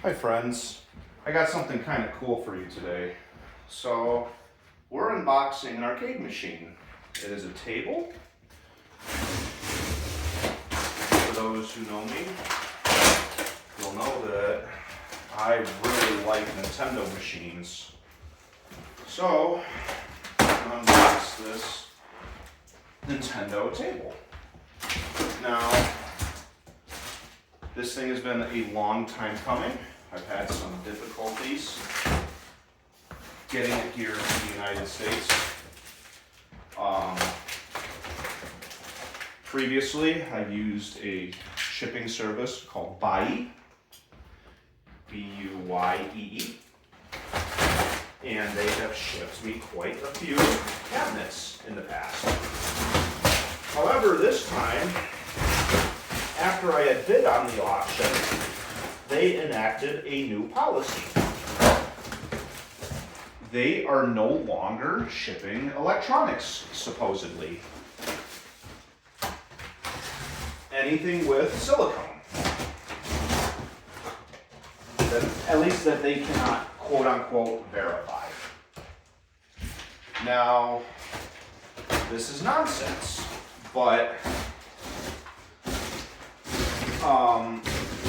Hi friends, I got something kind of cool for you today. So, we're unboxing an arcade machine. It is a table. For those who know me, you'll know that I really like Nintendo machines. So, I'm going to unbox this Nintendo table. Now, this thing has been a long time coming. I've had some difficulties getting it here in the United States. Previously, I used a shipping service called Buy, B-U-Y-E-E, and they have shipped me quite a few cabinets in the past. However, this time, after I had bid on the auction, they enacted a new policy. They are no longer shipping electronics, supposedly. Anything with silicone. At least that they cannot, quote unquote, verify. Now, this is nonsense, but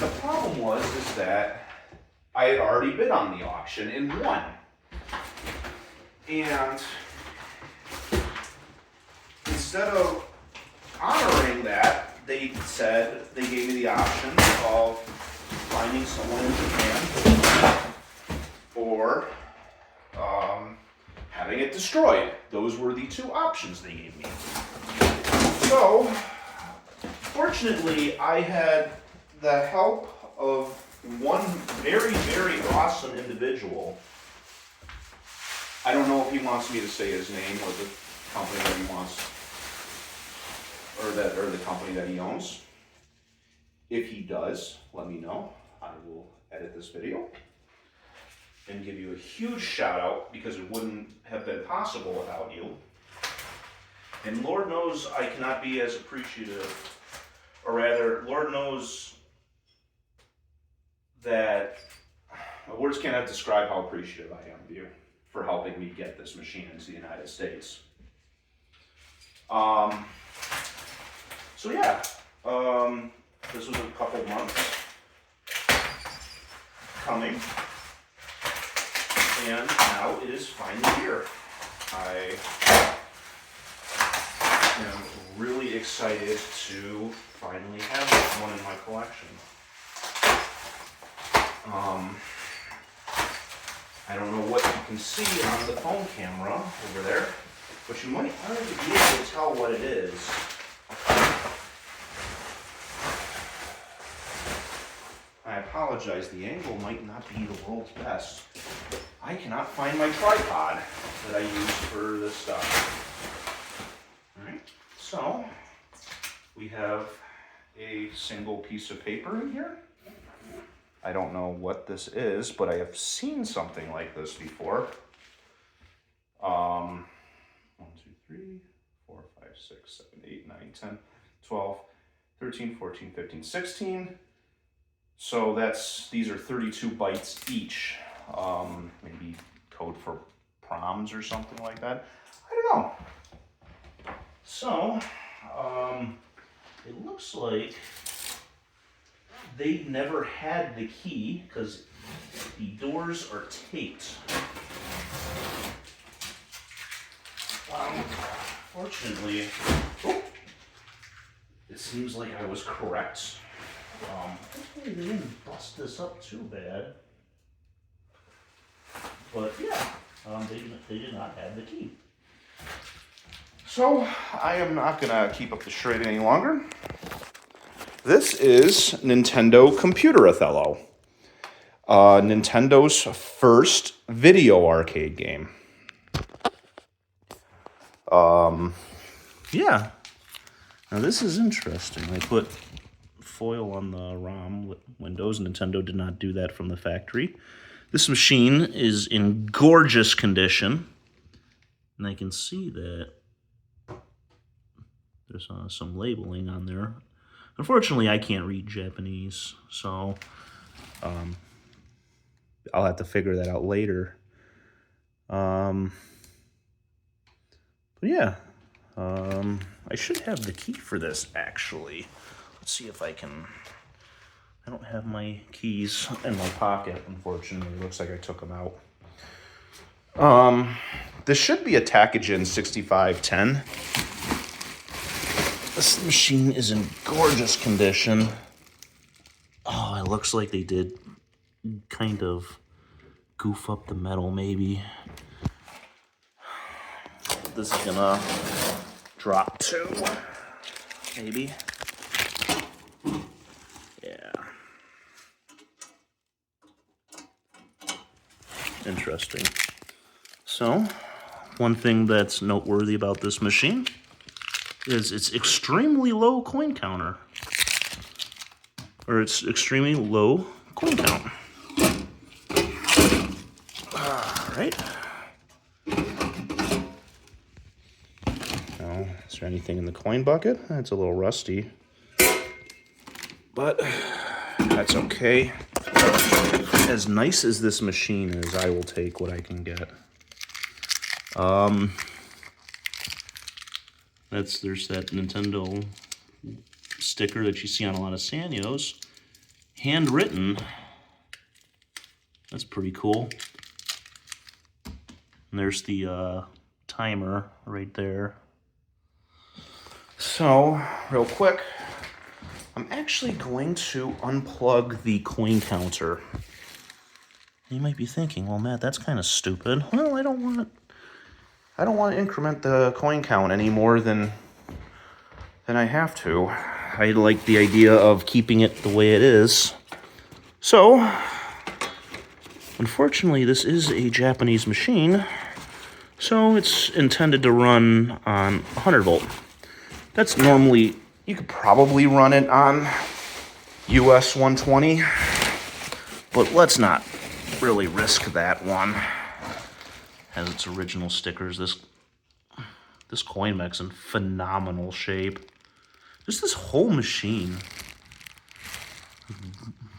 the problem is that I had already bid on the auction and won. And instead of honoring that, they gave me the option of finding someone in Japan or having it destroyed. Those were the two options they gave me. So, fortunately, I had the help of one very, very awesome individual. I don't know if he wants me to say his name or the company that he wants, or the company that he owns. If he does, let me know. I will edit this video and give you a huge shout out because it wouldn't have been possible without you. And Lord knows I cannot be as appreciative, or rather, Lord knows that words cannot describe how appreciative I am of you for helping me get this machine into the United States. So yeah, this was a couple months coming, and now it is finally here. I am really excited to finally have this one in my collection. I don't know what you can see on the phone camera over there, but you might already be able to tell what it is. I apologize, the angle might not be the world's best. I cannot find my tripod that I use for this stuff. Alright, so we have a single piece of paper in here. I don't know what this is, but I have seen something like this before. 1, 2, 3, 4, 5, 6, 7, 8, 9, 10, 12, 13, 14, 15, 16. So these are 32 bytes each. Maybe code for proms or something like that. I don't know. So, it looks like they never had the key because the doors are taped. Fortunately, it seems like I was correct. Hopefully they didn't bust this up too bad. But yeah, they did not have the key. So I am not gonna keep up the charade any longer. This is Nintendo Computer Othello, Nintendo's first video arcade game. Yeah. Now this is interesting. They put foil on the ROM windows. Nintendo did not do that from the factory. This machine is in gorgeous condition, and I can see that there's some labeling on there. Unfortunately, I can't read Japanese, so I'll have to figure that out later. But yeah, I should have the key for this, actually. Let's see if I can... I don't have my keys in my pocket, unfortunately. It looks like I took them out. This should be a Takagen 6510. This machine is in gorgeous condition. Oh, it looks like they did kind of goof up the metal, maybe. This is gonna drop too, maybe. Yeah. Interesting. So, one thing that's noteworthy about this machine is its extremely low coin counter. Or its extremely low coin count. Alright. Now, is there anything in the coin bucket? It's a little rusty. But that's okay. As nice as this machine is, I will take what I can get. There's that Nintendo sticker that you see on a lot of Sanyos. Handwritten. That's pretty cool. And there's the timer right there. So, real quick, I'm actually going to unplug the coin counter. You might be thinking, well, Matt, that's kind of stupid. Well, I don't want to increment the coin count any more than I have to. I like the idea of keeping it the way it is. So, unfortunately, this is a Japanese machine, so it's intended to run on 100 volt. That's normally, you could probably run it on US 120, but let's not really risk that one. Has its original stickers. This coin mech's in phenomenal shape. Just this whole machine.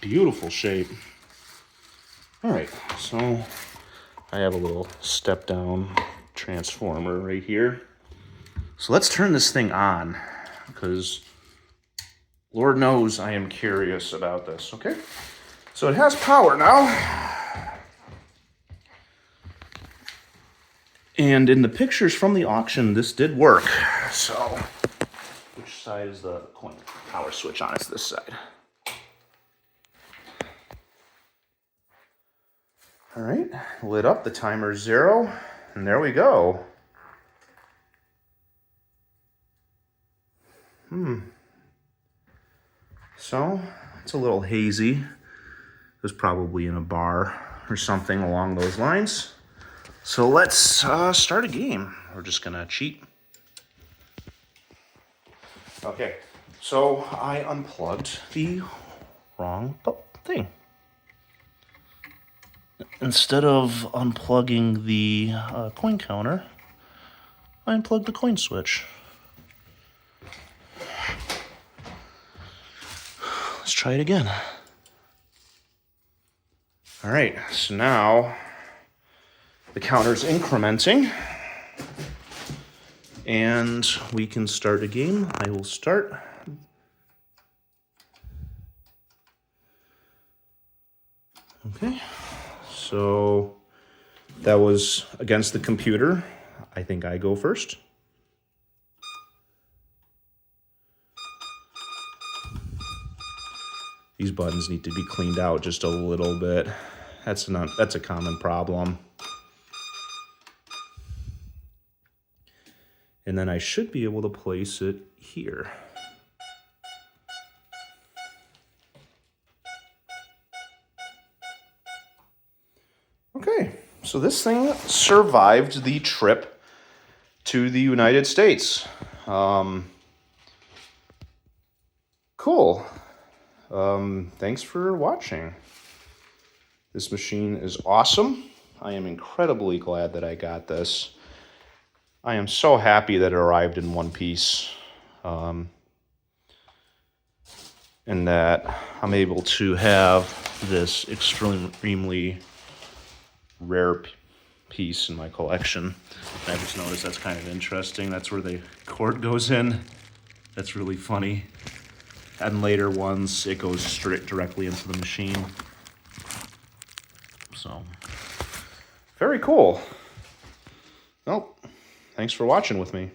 Beautiful shape. Alright, so I have a little step down transformer right here. So let's turn this thing on, because Lord knows I am curious about this, okay? So it has power now. And in the pictures from the auction, this did work. So, which side is the coin power switch on? It's this side. All right, lit up, the timer's 0, and there we go. So, it's a little hazy. It was probably in a bar or something along those lines. So let's start a game. We're just gonna cheat. Okay, so I unplugged the wrong thing. Instead of unplugging the coin counter, I unplugged the coin switch. Let's try it again. All right, so now the counter's incrementing, and we can start a game. I will start. Okay, so that was against the computer. I think I go first. These buttons need to be cleaned out just a little bit. That's a common problem. And then I should be able to place it here. Okay, so this thing survived the trip to the United States. Cool. Thanks for watching. This machine is awesome. I am incredibly glad that I got this. I am so happy that it arrived in one piece. And that I'm able to have this extremely rare piece in my collection. I just noticed that's kind of interesting. That's where the cord goes in. That's really funny. And later ones, it goes straight directly into the machine. So, very cool. Well, thanks for watching with me.